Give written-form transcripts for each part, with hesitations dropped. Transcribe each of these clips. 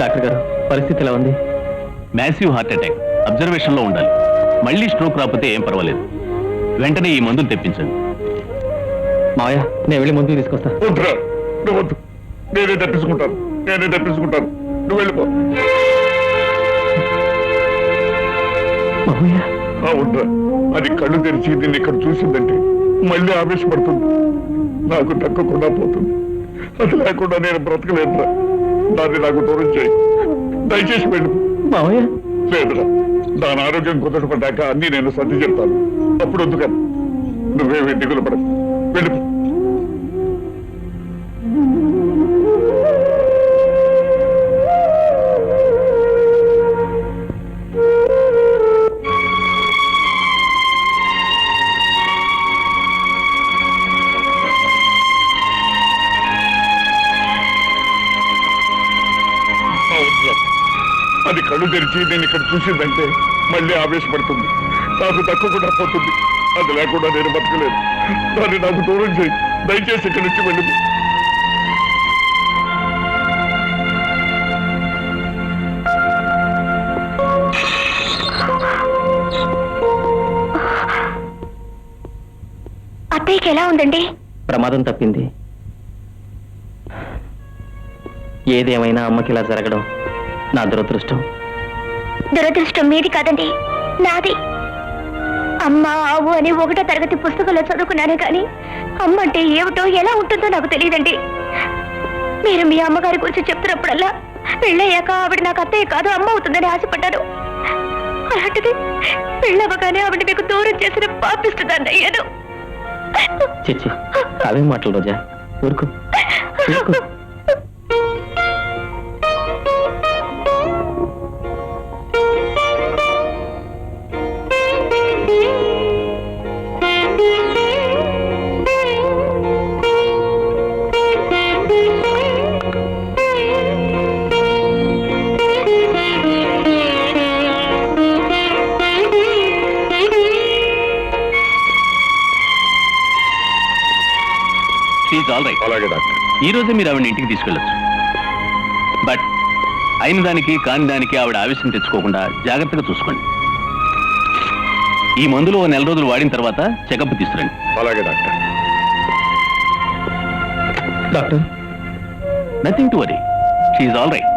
Doctor గారు పరిస్థితి ఎలా ఉంది? మ్యాసివ్ హార్ట్ అటాక్, అబ్జర్వేషన్ లో ఉండాలి. మళ్ళీ స్ట్రోక్ రాకపోతే ఏం పర్వాలేదు. వెంటనే ఈ మందులు తెప్పించండి. మావయ్య, నేను వెళ్ళి మందులు తీసుకొస్తా. వద్దురా, నువ్వు వద్దు. నేనే తప్పించుకుంటాను. నువ్వు వెళ్ళిపో. మావయ్య, అవునరా, అది కళ్ళు తెరిచి దీన్ని ఇక్కడ చూసిందంటే మళ్ళీ ఆవేశపడుతుంది. నాకు దక్కకుండా పోతుంది. అది లేకుండా నేను బ్రతకలేదురా. దాన్ని నాకు దూరం చేయి. దయచేసి వెళ్ళు. మావయ్య. లేదురా, దాని ఆరోగ్యం కుదరపడ్డాక అన్ని నేను సర్ది చెప్తాను. అప్పుడు వద్దు కదా. నువ్వేమీ దిగులు పడకు. వెళ్ళిపో. అది కళ్ళు తెరిచి నేను ఇక్కడ చూసిందంటే మళ్ళీ ఆవేశపడుతుంది. నాకు దక్కకుండా పోతుంది. అది లేకుండా నేను బతకలేదు. దాన్ని నాకు దూరం చేయి. దయచేసి ఇక్కడి నుంచి వెళ్ళి. అత్తయ్యకి ఎలా ఉందండి? ప్రమాదం తప్పింది. ఏదేమైనా అమ్మకి ఇలా జరగడం నా దురదృష్టం. దురదృష్టం మీది కాదండి, నాది. అమ్మ ఆవు అని 1వ తరగతి పుస్తకంలో చదువుకున్నానే కానీ అమ్మ అంటే ఏమిటో ఎలా ఉంటుందో నాకు తెలియదండి. మీరు మీ అమ్మగారి గురించి చెప్తున్నప్పుడల్లా పెళ్ళయ్యాక ఆవిడ నాకు అత్తయ్య కాదు అమ్మ అవుతుందని ఆశపడ్డాను. అలాంటిది పెళ్ళవగానే ఆవిడ మీకు దూరం చేసిన పాపిస్తుందని అయ్యాను. చిచ్చి, అవే మాటలు రోజా. ఊరుకు. అలాగే డాక్టర్. ఈ రోజే మీరు ఆవిడ ఇంటికి తీసుకెళ్ళొచ్చు. బట్ అయిన దానికి కాని దానికి ఆవిడ ఆవేశం తెచ్చుకోకుండా జాగ్రత్తగా చూసుకోండి. ఈ మందులు 1 నెల రోజులు వాడిన తర్వాత చెకప్ తీసుకురండి. అలాగే doctor. Doctor, nothing to worry. She's all right.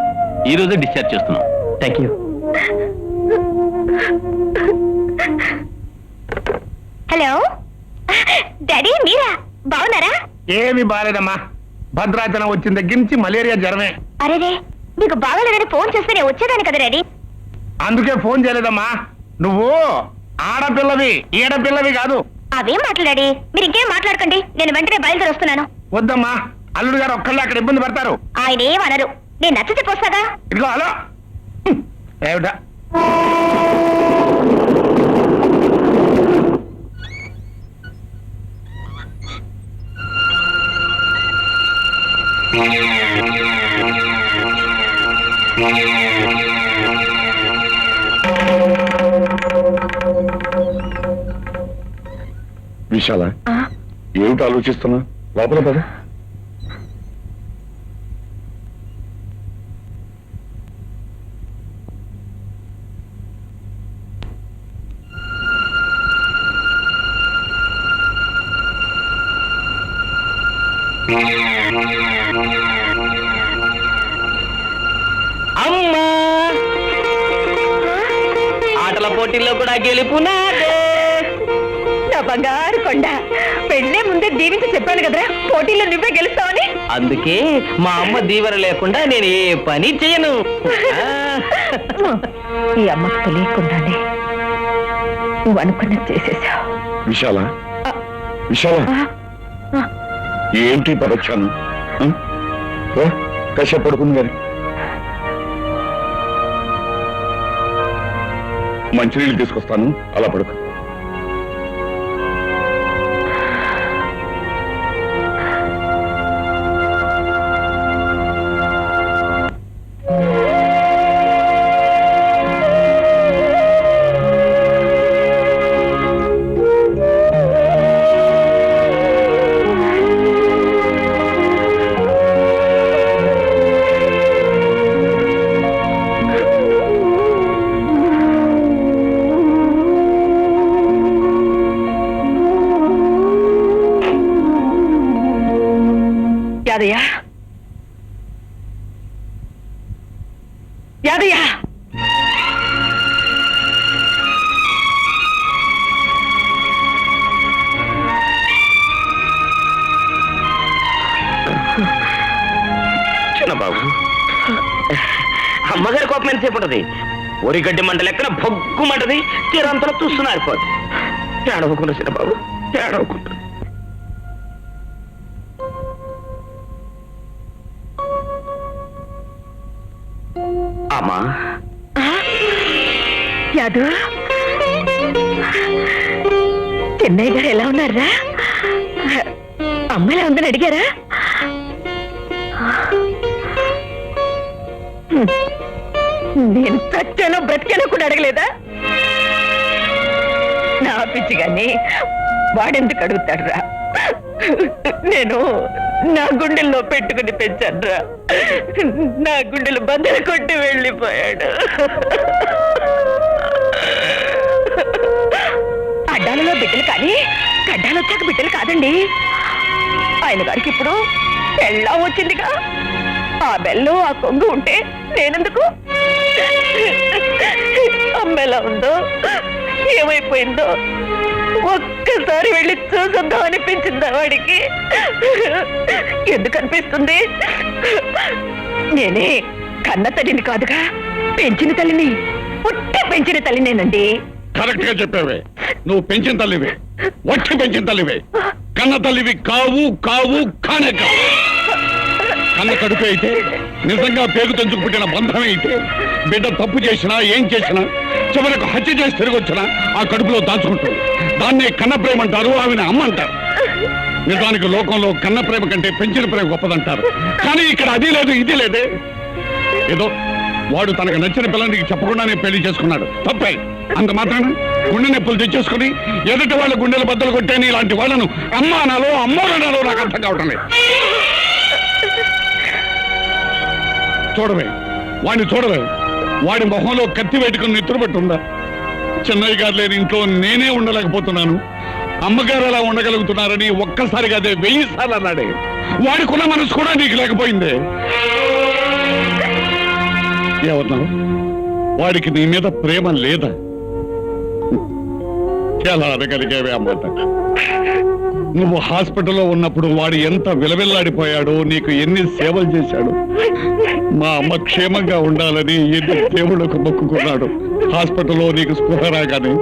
ఈ రోజే డిశ్చార్జ్ చేస్తున్నాం. Thank you. హలో డాడీ, మీరా? బాగున్నారా? ఏమి బాలేదమ్మా. భద్రాచలం వచ్చిన దగ్గర నుంచి మలేరియా జ్వరమే. అరేరే, మీకు బాగాలేదని ఫోన్ చేస్తే నేను వచ్చేదాన్ని కదా డాడీ. అందుకే ఫోన్ చేయలేదమ్మా. నువ్వు ఆడపిల్లవి, ఈడపిల్లవి కాదు. అవేం మాట్లాడాడి? మీరు ఇంకేం మాట్లాడకండి. నేను వెంటనే బయలుదేరి వస్తున్నాను. వద్దమ్మా, అల్లుడు గారు ఒక్కళ్ళు అక్కడ ఇబ్బంది పడతారు. ఆయన ఏమనరు. నేను నచ్చితే పోస్తాగా. ఇదిగో హలో ఏమిటా. విశాల, ఏమిటి ఆలోచిస్తున్నా? లోపల పద. అమ్మా, ఆటల పోటీల్లో కూడా గెలుపునాదే. నా బంగారు కొండ, పెళ్ళే ముందే దీవించి చెప్పాను కదరా పోటీలో నువ్వే గెలుస్తావని. అందుకే మా అమ్మ దీవెన లేకుండా నేను ఏ పని చేయను. ఈ అమ్మకు తెలియకుండానే నువ్వు అనుకున్నది చేసేసావు. విశాల, విశాల, ఏంటి పరక్షాను? కాసేపు పడుకుంది గారి. మంచినీళ్ళు తీసుకొస్తాను, అలా పడుకో. యాదయ్య చిన్నబాబు, అమ్మగారి కోపం ఎంతసేపు ఉంటది? ఒరిగడ్డి మంట లెక్కన భగ్గుమంటది, తీరంతలో చూస్తున్నారిపోదు. ఏడవకుండా చిన్నబాబు, ఏడవకుండా. అమ్మా, యాదు, చెన్నయ్య గారు ఎలా ఉన్నారా? అమ్మ ఎలా ఉందని అడిగారా? నేను చచ్చానో బ్రతికానో కూడా అడగలేదా? నా పిచ్చి గాని వాడెందుకు అడుగుతాడురా? నేను నా గుండెల్లో పెట్టుకుని పెంచానురా. నా గుండెలు బద్దలు కొట్టి వెళ్ళిపోయాడు. అడ్డాలలో బిడ్డలు కానీ గడ్డాలు వచ్చాక బిడ్డలు కాదండి. ఆయన గారికి ఇప్పుడు పెళ్ళం వచ్చిందిగా. ఆ బెల్లం ఆ కొంగు ఉంటే నేనెందుకు? అమ్మ ఎలా ఉందో, ఏమైపోయిందో ఒక్కసారి వెళ్ళి చూసొద్దాం అనిపించిందా వాడికి? ఎందుకు అనిపిస్తుంది? నేనే కన్న తల్లిని కాదుగా, పెంచిన తల్లిని, పుట్టి పెంచిన తల్లినేనండి. కరెక్ట్ గా చెప్పావే. నువ్వు పెంచిన తల్లివే, వచ్చి పెంచిన తల్లివే. కన్న తల్లివి కావు, కావు, కానే కావు. కన్న కడుపు అయితే, నిజంగా పేగు తెంచుకు పుట్టిన బంధమే అయితే, బిడ్డ తప్పు చేసినా ఏం చేసినా చివరకు హత్య చేసి తిరిగి వచ్చినా ఆ కడుపులో దాచుకుంటుంది. దాన్నే కన్న ప్రేమ అంటారు, ఆమెను అమ్మ అంటారు. నిజానికి లోకంలో కన్న ప్రేమ కంటే పెంచిన ప్రేమ గొప్పదంటారు. కానీ ఇక్కడ అది లేదు, ఇది లేదే. ఏదో వాడు తనకు నచ్చిన పిల్లనికి చెప్పకుండానే పెళ్లి చేసుకున్నాడు, తప్పే. అంత మాత్రాన గుండె నొప్పులు తెచ్చేసుకుని ఎదుటి వాళ్ళ గుండెలు బద్దలు కొట్టేని ఇలాంటి వాళ్ళను అమ్మ అనాలో అమ్మోరనాలో నాకు అర్థం కావటం లేదు. చూడవే, వాడిని చూడవే. వాడి మొహంలో కత్తి పెట్టుకుని నిద్రపట్టుందా? చెన్నయ్య గారు లేని ఇంట్లో నేనే ఉండలేకపోతున్నాను, అమ్మగారు అలా ఉండగలుగుతున్నారని ఒక్కసారిగా అదే 1000 సార్లు అన్నాడే. వాడికున్న మనసు కూడా నీకు లేకపోయిందే. ఏమన్నావు? వాడికి నీ మీద ప్రేమ లేదా? ఎలా అనగలిగేవే అన్నమాట. నువ్వు హాస్పిటల్లో ఉన్నప్పుడు వాడు ఎంత విలవిల్లాడిపోయాడో, నీకు ఎన్ని సేవలు చేశాడు. మా అమ్మ క్షేమంగా ఉండాలని ఎన్ని దేవుళ్ళకు మొక్కుకున్నాడు. హాస్పిటల్లో నీకు స్పృహ రాగానే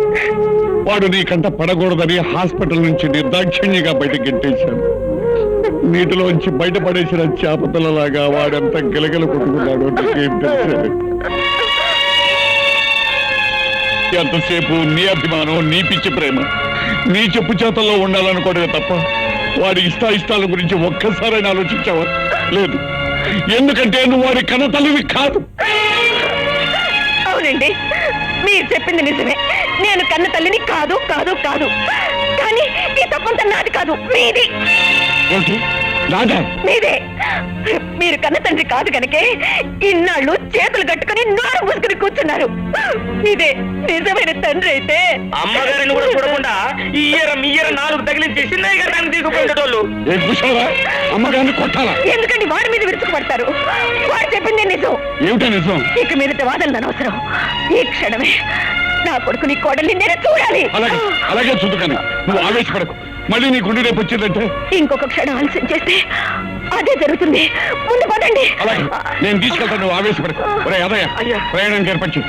వాడు నీకంట పడకూడదని హాస్పిటల్ నుంచి నిర్దాక్షిణ్యంగా బయటకు గెట్టేశాడు. నీటిలోంచి బయటపడేసిన చేప పిల్లలాగా వాడెంత గిలగిల కొట్టుకున్నాడు నీకేం తెలిసేది? ఎంతసేపు నీ అభిమానం, నీ పిచ్చి ప్రేమ, నీ చెప్పు చేతల్లో ఉండాలనుకోవడమే తప్ప వాడి ఇష్టాయిష్టాల గురించి ఒక్కసారైనా ఆలోచించావా? లేదు. ఎందుకంటే నువ్వు వాడి కన్న తల్లివి కాదు. అవునండి, మీరు చెప్పింది నిజమే. నేను కన్న తల్లిని కాదు కాదు కాదు. కానీ ఈ తప్పంతా నాది కాదు, మీది. మీదే. మీరు కన్న తండ్రి కాదు కనుకే ఇన్నాళ్ళు చేతులు కట్టుకుని నోరు మూసుకుని కూర్చున్నారు. ఇదే నిజమైన తండ్రి అయితే అమ్మగారిని కూడా చూడకుండా ఇయ్యర 4 తగిలించి చిన్నయ్య గారు దాన్ని తీసుకుపోయేటోళ్ళు. అమ్మగారిని కొట్టాలా? ఎందుకండి వాడి మీద విరుచుకుపడతారు? వాడు చెప్పింది నిజం. ఏమిటా నిజం? ఇక మీదట వాదనలు అనవసరం. ఈ క్షణమే నా కొడుకుని కోడల్ని నేను చూడాలి. అలాగే చూదుకని నువ్వు ఆవేశపడకు. మళ్ళీ నీ గుండె రేపు వచ్చిందంటే ఇంకొక క్షణం ఆలస్యం చేస్తే అదే జరుగుతుంది. ముందు పదండి. అలాగే నేను తీసుకెళ్తాను, నువ్వు ఆవేశపడకు. ఒరే అదయ్య, ప్రయాణానికి ఏర్పచ్చు.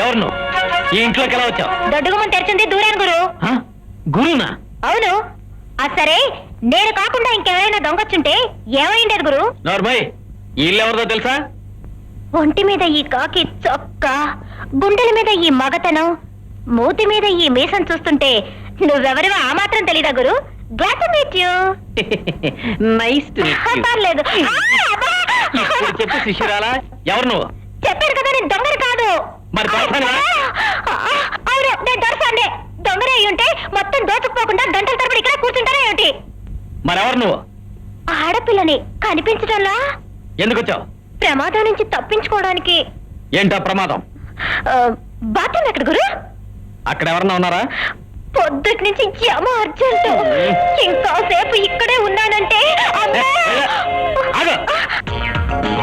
ఎవరు నువ్వు? ఈ ఇంట్లోకి ఎలా వచ్చావు? దొడ్డుగుమ్మం తెరిచింది దూరాను గురు. గురునా? అవును. సరే, నేను కాకుండా ఇంకెవరైనా దొంగొచ్చుంటే ఏమైండేది గురు? నార్మల్, ఈ ఇల్లు ఎవరిదో తెలుసా? ఒంటి మీద ఈ కాకి చొక్క, గుండెల మీద ఈ మగతనం, మూతి మీద ఈ మీసం చూస్తుంటే నువ్వెవరివో ఆ మాత్రం తెలీదా గురు? Glad to meet you. Nice to పర్లేదు. చెప్పు శిష్యురాలా, ఎవరు నువ్వు? చెప్పారు కదా నేను దొంగని కాదు. మరి దొరసానా? అవును, నేను దొరసానే. దొంగనే అయి ఉంటే మొత్తం దోచుకుపోకుండా గంటల తరబడి ఇక్కడ కూర్చుంటారా ఏమిటి? మరెవరు నువ్వు? ఆడపిల్లని కనిపించడంలా. ఎందుకు వచ్చావు? ప్రమాదం నుంచి తప్పించుకోవడానికి. ఏంటో ప్రమాదం? బాత్రూమ్ ఎక్కడ గురు? అక్కడ ఎవరన్నా ఉన్నారా? పొద్దుటి నుంచి యమ అర్జెంట్. ఇంకాసేపు ఇక్కడే ఉన్నానంటే అమ్మా! ఆగు!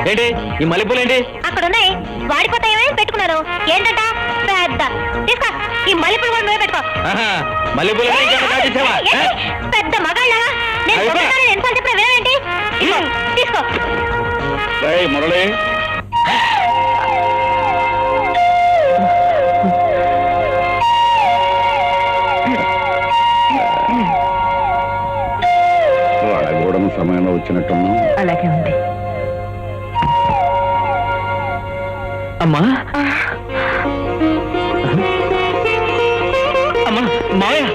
ఏంటి ఈ మల్లెపూలు ఏంటి? అక్కడ ఉన్నాయి, వాడిపోతాయేమని పెట్టుకున్నాను. ఏంటంట పెద్ద తీసుకో, ఈ మల్లెపూలు కూడా నువ్వే పెట్టుకో. మల్లెపూలు పెద్ద మగాళ్ళ నేను అయిపో. ఎన్నిసార్లు చెప్పిన వినవేంటి? ఇదిగో, తీసుకో. మురళి, వాడగూడెం సమయంలో వచ్చినట్టున్నాం. అలాగే ఉంది. అమ్మా అమ్మా, మావయ్య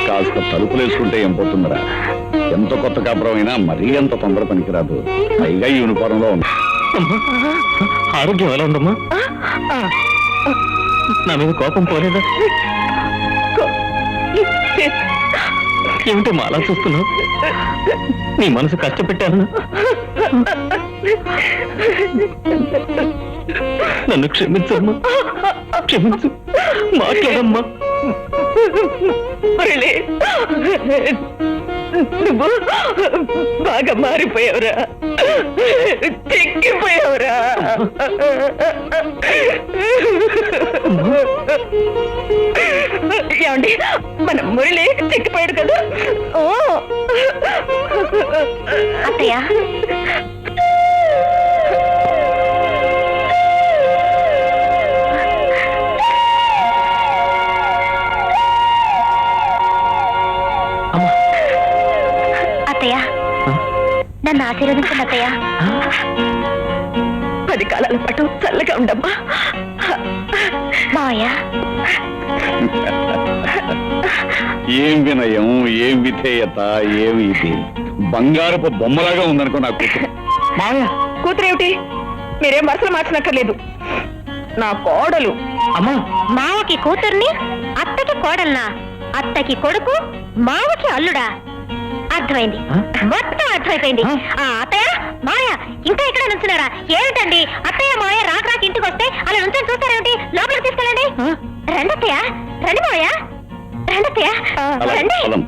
కాస్త తలుపులు వేసుకుంటే ఏం పోతుందిరా? ఎంత కొత్త కాపురం అయినా మరీ ఎంత తొందర పనికిరాదు. పైగా యూనిఫారంలో ఉంది. అమ్మా, ఆరోగ్యం ఎలా ఉందమ్మా? నా మీద కోపం పోలేదా? ఏమిటి అలా చూస్తున్నావు? నీ మనసు కష్టపెట్టాను. నన్ను క్షమించమ్మా, క్షమించు, మాట్లాడమ్మా. మురళి, నువ్వు బాగా మారిపోయావురా, చెక్కిపోయావురా. ఏమండి, మన మురళి చెక్కిపోయాడు కదా? ఓ అత్తయ్య, అత్తయ్య నన్ను ఆశీర్వదించండి అత్తయ్య. 10 కాలాల పాటు చల్లగా ఉండమ్మా. మావయ్య, ఏం వినయం, ఏం విధేయత, ఏమి ఇది బంగారపు బొమ్మలాగా ఉందనుకో నా కూతురు. మావయ్య, కూతురేమిటి? మీరేం మనసులో మార్చనక్కర్లేదు. నా కోడలు. అమ్మా, మావకి కూతుర్ని, అత్తకి కోడల్నా? అత్తకి కొడుకు, మావకి అల్లుడా? అర్థమైంది, మొత్తం అర్థమైపోయింది. అత్తయ్య, మావయ్య ఇంకా ఇక్కడ నుంచున్నారా? ఏమిటండి అత్తయ్య మావయ్య రాక ఇంటికి వస్తే అలా నుంచొని చూస్తారేమిటి? లోపలికి తీసుకెళ్ళండి. రండి అత్తయ్య, రండి మావయ్య, రండి అత్తయ్య, అలా, రండి. అలా.